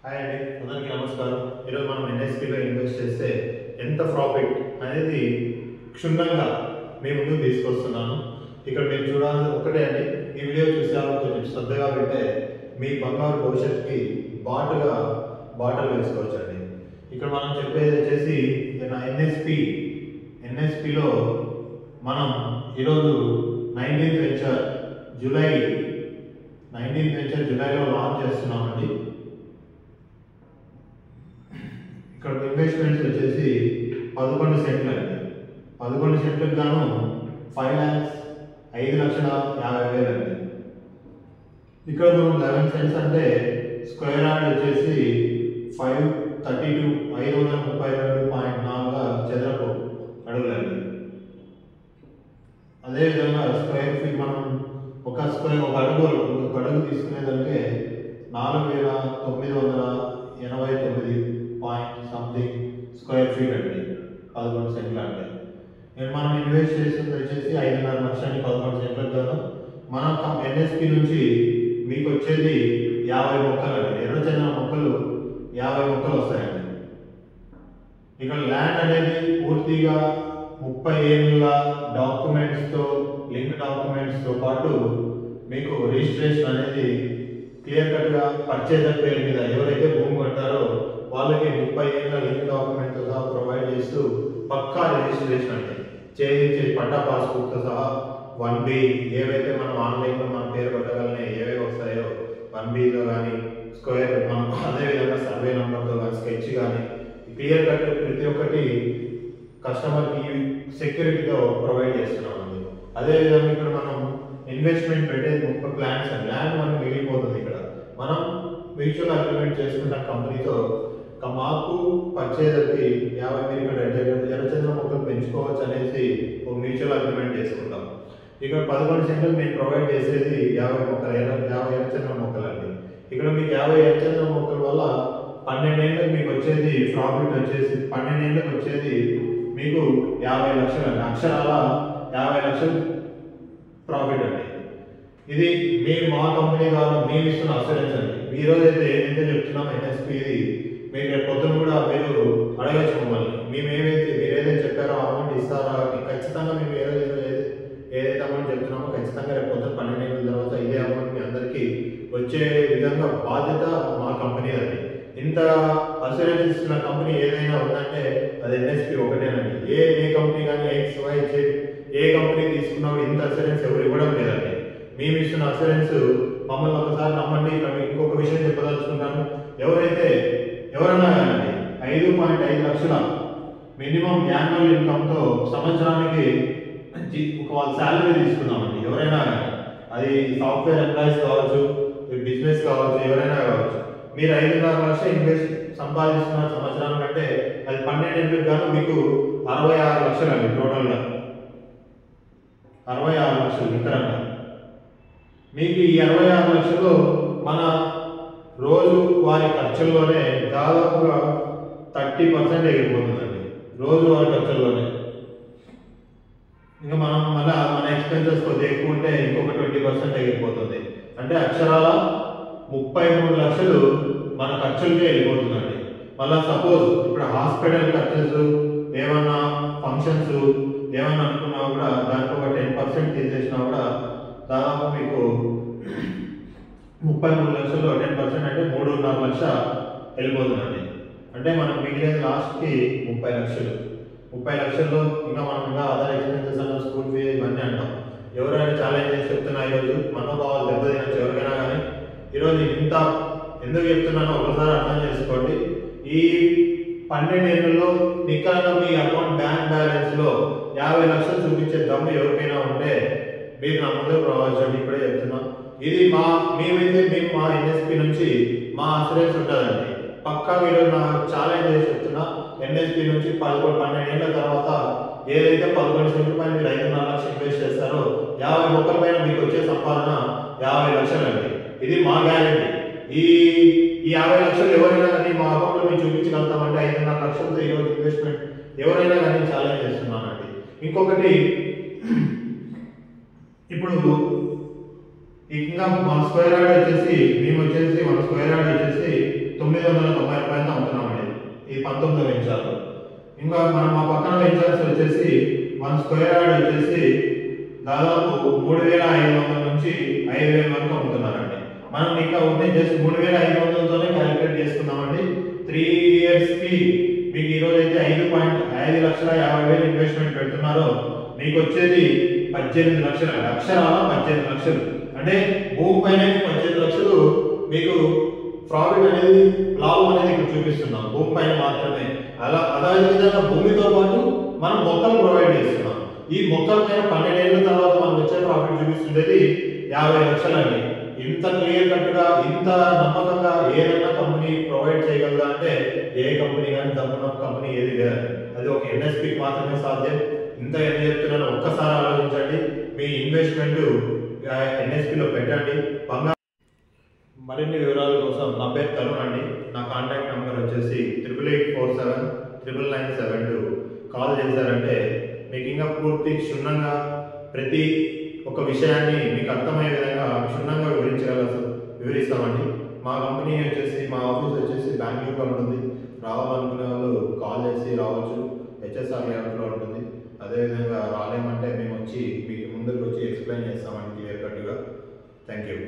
Hi అండి, అందరికీ నమస్కారం. ఈరోజు మనం ఎన్ఎస్పిలో ఇన్వెస్ట్ చేస్తే ఎంత ప్రాఫిట్ అనేది క్షుణ్ణంగా మీ ముందుకు తీసుకొస్తున్నాను. ఇక్కడ మీరు చూడాలి ఒకటే అండి, ఈ వీడియో చూసాక కొంచెం శ్రద్ధగా వింటే మీ బంగారు భవిష్యత్తుకి బాటలు వేసుకోవచ్చండి. ఇక్కడ మనం చెప్పేది వచ్చేసి ఎన్ఎస్పిలో మనం ఈరోజు 19th వెంచర్ జూలైలో లాంచ్ చేస్తున్నామండి. ఇక్కడ ఇన్వెస్ట్మెంట్స్ వచ్చేసి 11 సెంట్లు అండి. 11 సెంట్లకు గాను 5,50,50,000 అండి. ఇక్కడ మనం 11 సెంట్స్ అంటే స్క్వేర్ యార్డ్ వచ్చేసి 532.4 చదరపు అడుగులండి. అదేవిధంగా స్క్వేర్ ఫీట్ మనం ఒక అడుగు తీసుకునేదంటే 4,989 పాయింట్ సంథింగ్ స్క్వేర్ ఫీట్ అండి. 11 సెంట్లు అంటే మనం ఇన్వెస్ట్ చేస్తుంది వచ్చేసి 5.5 లక్షలు 11 సెంట్లకు గాను. మన ఎన్ఎస్పి నుంచి మీకు వచ్చేది 50 మొక్కలు అండి. ఎర్రచందన మొక్కలు 50 మొక్కలు వస్తాయండి. ఇక్కడ ల్యాండ్ అనేది పూర్తిగా 30 ఏళ్ళ లింక్ డాక్యుమెంట్స్తో పాటు మీకు రిజిస్ట్రేషన్ అనేది క్లియర్ కట్గా పర్చేజర్ పేరు మీద ఎవరైతే భూమి కొట్టారో వాళ్ళకి 30 ఏళ్ళ లింక్ డాక్యుమెంట్తో సహా ప్రొవైడ్ చేస్తూ పక్కా రిజిస్ట్రేషన్ అంటే చేయించే పట్టా పాస్బుక్తో సహా 1B ఏవైతే మనం ఆన్లైన్లో మన పేరు కొట్టగలనే ఏవేవి వస్తాయో 1Bలో కానీ స్క్వేర్ మనం అదేవిధంగా సర్వే నెంబర్తో కానీ స్కెచ్ కానీ క్లియర్ కట్ ప్రతి ఒక్కటి కస్టమర్కి సెక్యూరిటీగా ప్రొవైడ్ చేస్తున్నామండి. అదేవిధంగా ఇక్కడ మనం ఇన్వెస్ట్మెంట్ పెట్టేది 30 ప్లాన్స్ అండి. ల్యాండ్ మనకు మిగిలిపోతుంది. ఇక్కడ మనం మ్యూచువల్ అగ్రిమెంట్ చేసుకున్న కంపెనీతో మాకు పర్చేజర్కి 50 మీరు ఇక్కడ ఎర్రచందన మొక్కలు పెంచుకోవచ్చు అనేసి ఒక మ్యూచువల్ అగ్రిమెంట్ చేసుకుంటాం. ఇక్కడ 11 సెంట్లు మేము ప్రొవైడ్ చేసేది 50 ఎర్రచందన మొక్కలు అండి. ఇక్కడ మీకు 50 ఎర్రచందన మొక్కల వల్ల 12 ఏళ్ళకి మీకు వచ్చేది ప్రాఫిట్ వచ్చేసి 12 ఏళ్ళకి వచ్చేది మీకు 50 లక్షలు అండి. అక్షరాల 50 లక్షలు ప్రాఫిట్ అండి. ఇది మా కంపెనీ ద్వారా మేము ఇస్తున్న అసూరెన్స్ అండి. ఈ రోజు అయితే ఏదైతే చెప్తున్నాం ఎన్ఎస్పి మీరు రేపు పొద్దున కూడా మీరు అడగచ్చు మమ్మల్ని. మీరు ఏదైతే చెప్పారో అమౌంట్ ఇస్తారా ఖచ్చితంగా మేము ఏదైతే అమౌంట్ చెప్తున్నామో ఖచ్చితంగా రేపు పొద్దున 12 ఏళ్ళ తర్వాత ఇదే అమౌంట్ మీ అందరికీ వచ్చే విధంగా బాధ్యత మా కంపెనీ అండి. ఇంత అసూరెన్స్ ఇస్తున్న కంపెనీ ఏదైనా ఉందంటే అది ఎన్ఎస్పి ఒకటేనండి. ఏ కంపెనీ కానీ ఏ కంపెనీ తీసుకున్నా ఇంత అసూరెన్స్ ఎవరు ఇవ్వడం లేదండి. మేము ఇస్తున్న అసూరెన్స్ మమ్మల్ని ఒకసారి నమ్మండి. ఇక్కడ ఇంకొక విషయం చెప్పదలుచుకుంటాను. ఎవరైనా కానీ 5.5 లక్షల మినిమం యాన్యువల్ ఇన్కమ్తో సంవత్సరానికి వాళ్ళ శాలరీ తీసుకున్నామండి. ఎవరైనా కానీ అది సాఫ్ట్వేర్ ఎంప్లాయీస్ కావచ్చు, బిజినెస్ కావచ్చు, ఎవరైనా కావచ్చు. మీరు 5.5 లక్షలు ఇన్వెస్ట్ సంపాదిస్తున్న సంవత్సరానికి అంటే అది 12 ఏళ్ళకి గాను మీకు 66 లక్షలు అండి. టోటల్గా 66 లక్షలు నికరంగా. మీకు ఈ 66 లక్షలు మన రోజు వారి ఖర్చుల్లోనే దాదాపుగా 30% ఎగిరిపోతుందండి. రోజు వారి ఖర్చుల్లోనే. ఇంకా మనం మళ్ళీ మన ఎక్స్పెన్సెస్ కొద్దిగా ఎక్కువ ఉంటే ఇంకొక 20% ఎగిరిపోతుంది. అంటే అక్షరాల 33 లక్షలు మన ఖర్చులకే వెళ్ళిపోతుందండి. మళ్ళీ సపోజ్ ఇప్పుడు హాస్పిటల్ ఖర్చెస్ ఏమన్నా ఫంక్షన్స్ ఏమన్నా అనుకున్నా కూడా దానికి ఒక 10% తీసేసినా కూడా దాదాపు మీకు 33 లక్షలు 10% అంటే 3.5 లక్షలు వెళ్ళిపోతుందండి. అంటే మనం మిగిలిన లాస్ట్కి 30 లక్షలు. 30 లక్షల్లో ఇంకా మనం ఇంకా అదర్ ఎక్స్పెన్సెస్ అన్న స్కూల్ ఫీ ఇవన్నీ అంటాం. ఎవరైనా ఛాలెంజ్ చేసి చెప్తున్నా ఈరోజు మనోభావాలు దెబ్బతినచ్చు ఎవరికైనా కానీ. ఈరోజు ఇంత ఎందుకు చెప్తున్నానో ఒకసారి అర్థం చేసుకోండి. ఈ 12 ఏళ్ళలో నికరంగా మీ అకౌంట్ బ్యాంక్ బ్యాలెన్స్లో 50 లక్షలు చూపించే దమ్ము ఎవరికైనా ఉంటే మీరు నా ముందు రావచ్చు. ఇప్పుడే చెప్తున్నాం. ఇది మేము మా ఎన్ఎస్పి నుంచి మా అసూరెన్స్ ఉంటుందండి. పక్కా మీరు నా ఛాలెంజ్ చేసి చెప్తున్నా. ఎన్ఎస్పి నుంచి 12 ఏళ్ళ తర్వాత ఏదైతే 11 సెంట్ల పైన మీరు 5.5 లక్షలు ఇన్వెస్ట్ చేస్తారో 50 మొక్కల పైన మీకు వచ్చే సంపాదన 50 లక్షలు అండి. ఇది మా గ్యారెంటీ. ఈ 50 లక్షలు ఎవరైనా కానీ మా అకౌంట్లో మేము చూపించగలుగుతామంటే 5.5 లక్షలతో ఈరోజు ఇన్వెస్ట్మెంట్ ఎవరైనా కానీ ఛాలెంజ్ చేస్తున్నానండి. ఇంకొకటి ఇప్పుడు ఇంకా 1 స్క్వేర్ యార్డ్ వచ్చేసి 900 పెంచారు. ఇంకా మనం మా పక్కన వెంచర్స్ వచ్చేసి 1 స్క్వేర్ యార్డ్ వచ్చేసి దాదాపు 3,500 నుంచి 5,000 వరకు అమ్ముతున్నారండి. మనం ఇంకా ఉంటే జస్ట్ 3,500తోనే క్యాలిక్యులేట్ చేసుకున్నామండి. 3 ఇయర్స్ కి మీకు ఈ రోజు అయితే 5,50,50,000 ఇన్వెస్ట్మెంట్ పెడుతున్నారో మీకు వచ్చేది 18 లక్షలు, అక్షరాల 18 లక్షలు. అంటే భూమి పైన 18 లక్షలు మీకు ప్రాఫిట్ అనేది, లాభం అనేది ఇక్కడ చూపిస్తున్నాం భూమి పైన మాత్రమే. అదే విధంగా భూమితో పాటు మనం మొక్కలు ప్రొవైడ్ చేస్తున్నాం. ఈ మొక్కల పైన 12 ఏళ్ల తర్వాత మనకు వచ్చే ప్రాఫిట్ చూపిస్తుండేది 50 లక్షలు అండి. ఇంత క్లియర్ కట్ గా, ఇంత నమ్మకంగా ఏదైనా కంపెనీ ప్రొవైడ్ చేయగలదా అంటే ఏ కంపెనీ కానీ దమ్మున్న కంపెనీ ఏది లేదండి. అది ఒక ఎన్ఎస్పీకి మాత్రమే సాధ్యం. ఇంత ఎందుకు చెప్తున్నాను ఒక్కసారి ఆలోచించండి. మీ ఇన్వెస్ట్మెంట్ ఎన్ఎస్పీలో పెట్టండి. మరిన్ని వివరాల కోసం నా పేరు తరుణ్ అండి. నా కాంటాక్ట్ నెంబర్ వచ్చేసి 88479997 కాల్ చేశారంటే మీకు ఇంకా పూర్తి క్షుణ్ణంగా ప్రతి ఒక విషయాన్ని మీకు అర్థమయ్యే విధంగా క్షుణ్ణంగా వివరిస్తామండి. మా కంపెనీ వచ్చేసి, మా ఆఫీస్ వచ్చేసి బెంగళూరులో ఉంటుంది. రావాలనుకునే వాళ్ళు కాల్ చేసి రావచ్చు. హెచ్ఎస్ఆర్ లేఅవుట్లో ఉంటుంది. అదేవిధంగా రాలేమంటే మేము వచ్చి మీకు ముందుకు వచ్చి ఎక్స్ప్లెయిన్ చేస్తామండి క్లియర్ కట్గా. Thank you.